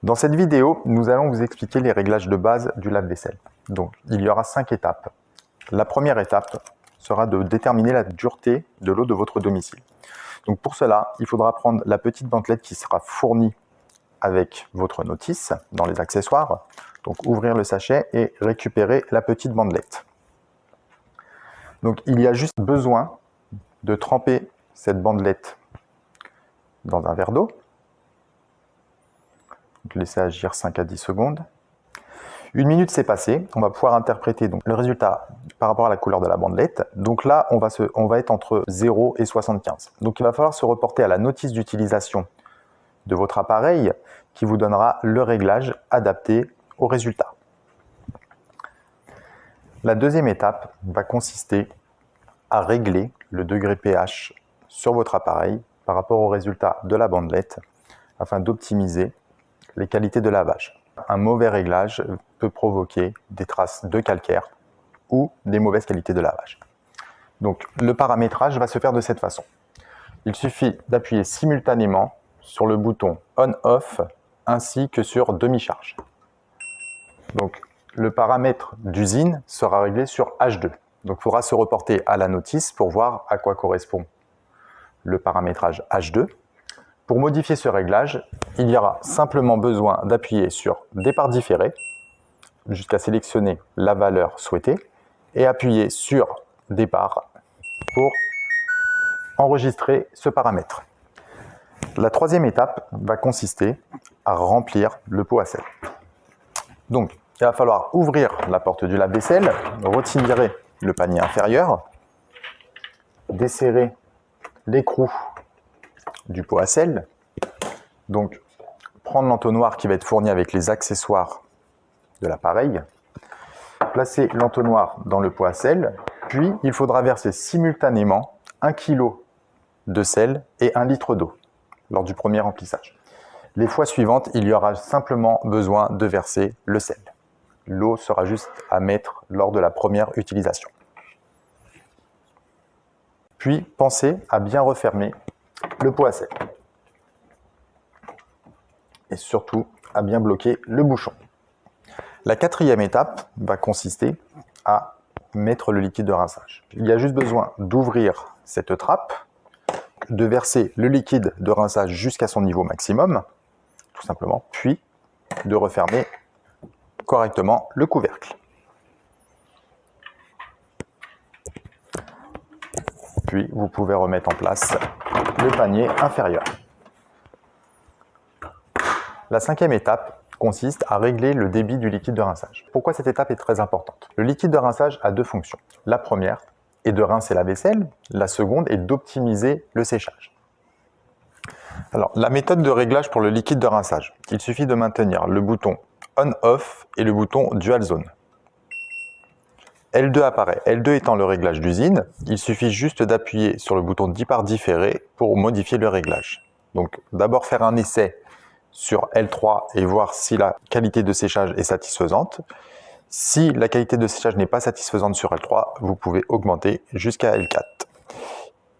Dans cette vidéo, nous allons vous expliquer les réglages de base du lave-vaisselle. Donc, il y aura 5 étapes. La première étape sera de déterminer la dureté de l'eau de votre domicile. Donc pour cela, il faudra prendre la petite bandelette qui sera fournie avec votre notice dans les accessoires. Donc ouvrir le sachet et récupérer la petite bandelette. Donc il y a juste besoin de tremper cette bandelette dans un verre d'eau. Laissez agir 5 à 10 secondes. 1 minute s'est passée, on va pouvoir interpréter donc le résultat par rapport à la couleur de la bandelette. Donc là, on va être entre 0 et 75. Donc il va falloir se reporter à la notice d'utilisation de votre appareil qui vous donnera le réglage adapté au résultat. La deuxième étape va consister à régler le degré pH sur votre appareil par rapport au résultat de la bandelette afin d'optimiser les qualités de lavage. Un mauvais réglage peut provoquer des traces de calcaire ou des mauvaises qualités de lavage. Donc le paramétrage va se faire de cette façon. Il suffit d'appuyer simultanément sur le bouton on-off ainsi que sur demi-charge. Donc le paramètre d'usine sera réglé sur H2. Donc il faudra se reporter à la notice pour voir à quoi correspond le paramétrage H2. Pour modifier ce réglage, il y aura simplement besoin d'appuyer sur départ différé jusqu'à sélectionner la valeur souhaitée et appuyer sur départ pour enregistrer ce paramètre. La troisième étape va consister à remplir le pot à sel. Donc, il va falloir ouvrir la porte du lave-vaisselle, retirer le panier inférieur, desserrer l'écrou du pot à sel, donc prendre l'entonnoir qui va être fourni avec les accessoires de l'appareil, placer l'entonnoir dans le pot à sel, puis il faudra verser simultanément 1 kg de sel et 1 litre d'eau lors du premier remplissage. Les fois suivantes, il y aura simplement besoin de verser le sel. L'eau sera juste à mettre lors de la première utilisation. Puis, pensez à bien refermer le pot à sel. Et surtout, à bien bloquer le bouchon. La quatrième étape va consister à mettre le liquide de rinçage. Il y a juste besoin d'ouvrir cette trappe, de verser le liquide de rinçage jusqu'à son niveau maximum, tout simplement, puis de refermer correctement le couvercle. Puis vous pouvez remettre en place le panier inférieur. La cinquième étape consiste à régler le débit du liquide de rinçage. Pourquoi cette étape est très importante? Le liquide de rinçage a deux fonctions. La première est de rincer la vaisselle, la seconde est d'optimiser le séchage. Alors, la méthode de réglage pour le liquide de rinçage, il suffit de maintenir le bouton on-off et le bouton dual zone. L2 apparaît. L2 étant le réglage d'usine, il suffit juste d'appuyer sur le bouton départ différé pour modifier le réglage. Donc d'abord faire un essai sur L3 et voir si la qualité de séchage est satisfaisante. Si la qualité de séchage n'est pas satisfaisante sur L3, vous pouvez augmenter jusqu'à L4.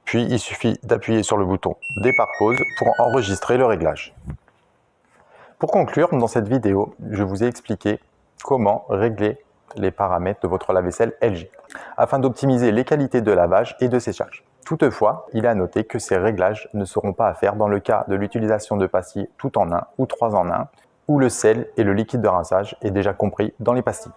Puis il suffit d'appuyer sur le bouton départ pause pour enregistrer le réglage. Pour conclure, dans cette vidéo, je vous ai expliqué comment régler les paramètres de votre lave-vaisselle LG afin d'optimiser les qualités de lavage et de séchage. Toutefois, il est à noter que ces réglages ne seront pas à faire dans le cas de l'utilisation de pastilles tout en 1 ou 3 en 1 où le sel et le liquide de rinçage est déjà compris dans les pastilles.